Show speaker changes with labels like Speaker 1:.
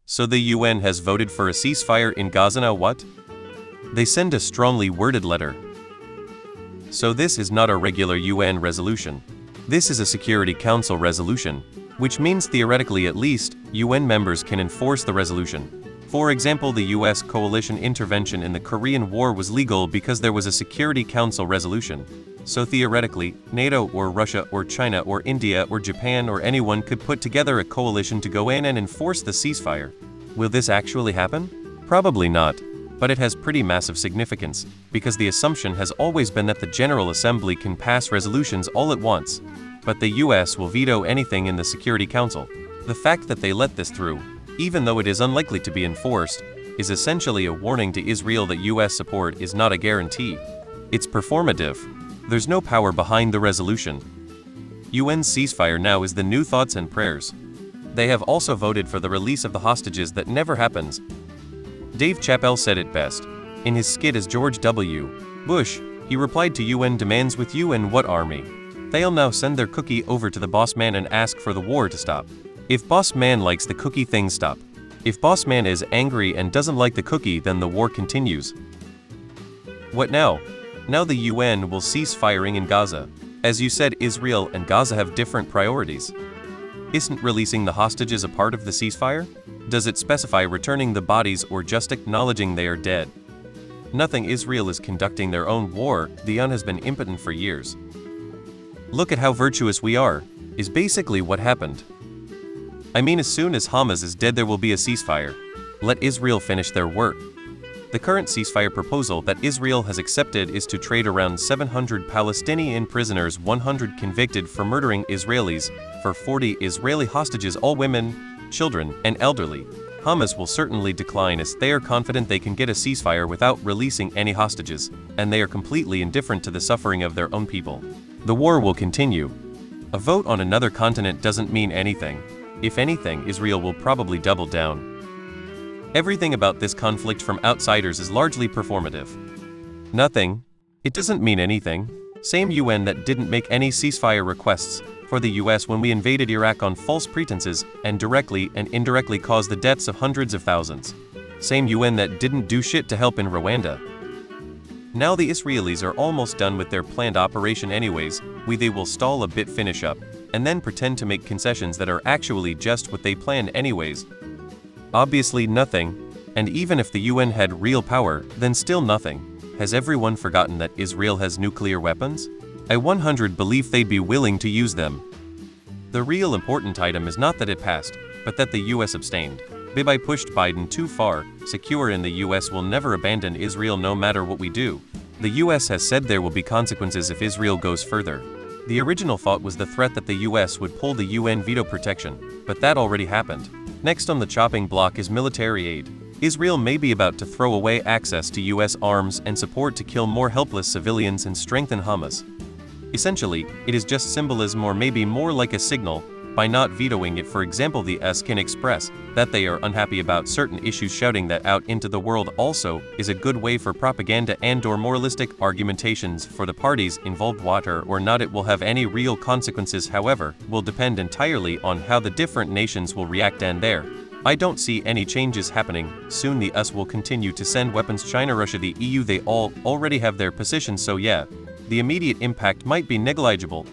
Speaker 1: So the UN has voted for a ceasefire in Gaza now what? They send a strongly worded letter. So this is not a regular UN resolution. This is a Security Council resolution, which means theoretically at least, UN members can enforce the resolution. For example, the US coalition intervention in the Korean War was legal because there was a Security Council resolution. So theoretically, NATO or Russia or China or India or Japan or anyone could put together a coalition to go in and enforce the ceasefire. Will this actually happen? Probably not. But it has pretty massive significance, because the assumption has always been that the General Assembly can pass resolutions all at once, but the US will veto anything in the Security Council. The fact that they let this through, even though it is unlikely to be enforced, is essentially a warning to Israel that US support is not a guarantee. It's performative. There's no power behind the resolution. UN ceasefire now is the new thoughts and prayers. They have also voted for the release of the hostages that never happens. Dave Chappelle said it best. In his skit as George W. Bush, he replied to UN demands with you and what army? They'll now send their cookie over to the boss man and ask for the war to stop. If boss man likes the cookie, things stop. If boss man is angry and doesn't like the cookie, then the war continues. What now? Now the UN will cease firing in Gaza. As you said, Israel and Gaza have different priorities. Isn't releasing the hostages a part of the ceasefire? Does it specify returning the bodies or just acknowledging they are dead? Nothing. Israel is conducting their own war. The UN has been impotent for years. Look at how virtuous we are, is basically what happened. I mean, as soon as Hamas is dead there will be a ceasefire. Let Israel finish their work. The current ceasefire proposal that Israel has accepted is to trade around 700 Palestinian prisoners, 100 convicted for murdering Israelis, for 40 Israeli hostages, all women, children, and elderly. Hamas will certainly decline as they are confident they can get a ceasefire without releasing any hostages, and they are completely indifferent to the suffering of their own people. The war will continue. A vote on another continent doesn't mean anything. If anything, Israel will probably double down. Everything about this conflict from outsiders is largely performative. Nothing. It doesn't mean anything. Same UN that didn't make any ceasefire requests for the US when we invaded Iraq on false pretenses and directly and indirectly caused the deaths of hundreds of thousands. Same UN that didn't do shit to help in Rwanda. Now the Israelis are almost done with their planned operation anyways. They will stall a bit, finish up, and then pretend to make concessions that are actually just what they planned anyways. Obviously nothing, and even if the UN had real power, then still nothing. Has everyone forgotten that Israel has nuclear weapons? I 100% believe they'd be willing to use them. The real important item is not that it passed, but that the US abstained. Bibi pushed Biden too far. Secure in the US will never abandon Israel no matter what we do. The US has said there will be consequences if Israel goes further. The original thought was the threat that the US would pull the UN veto protection, but that already happened. Next on the chopping block is military aid. Israel may be about to throw away access to US arms and support to kill more helpless civilians and strengthen Hamas. Essentially, it is just symbolism, or maybe more like a signal. By not vetoing it, for example, the US can express that they are unhappy about certain issues. Shouting that out into the world also is a good way for propaganda and/or moralistic argumentations for the parties involved. Whether or not it will have any real consequences, however, will depend entirely on how the different nations will react, and there, I don't see any changes happening. Soon the US will continue to send weapons. China, Russia, the EU, they all already have their positions, so yeah, the immediate impact might be negligible.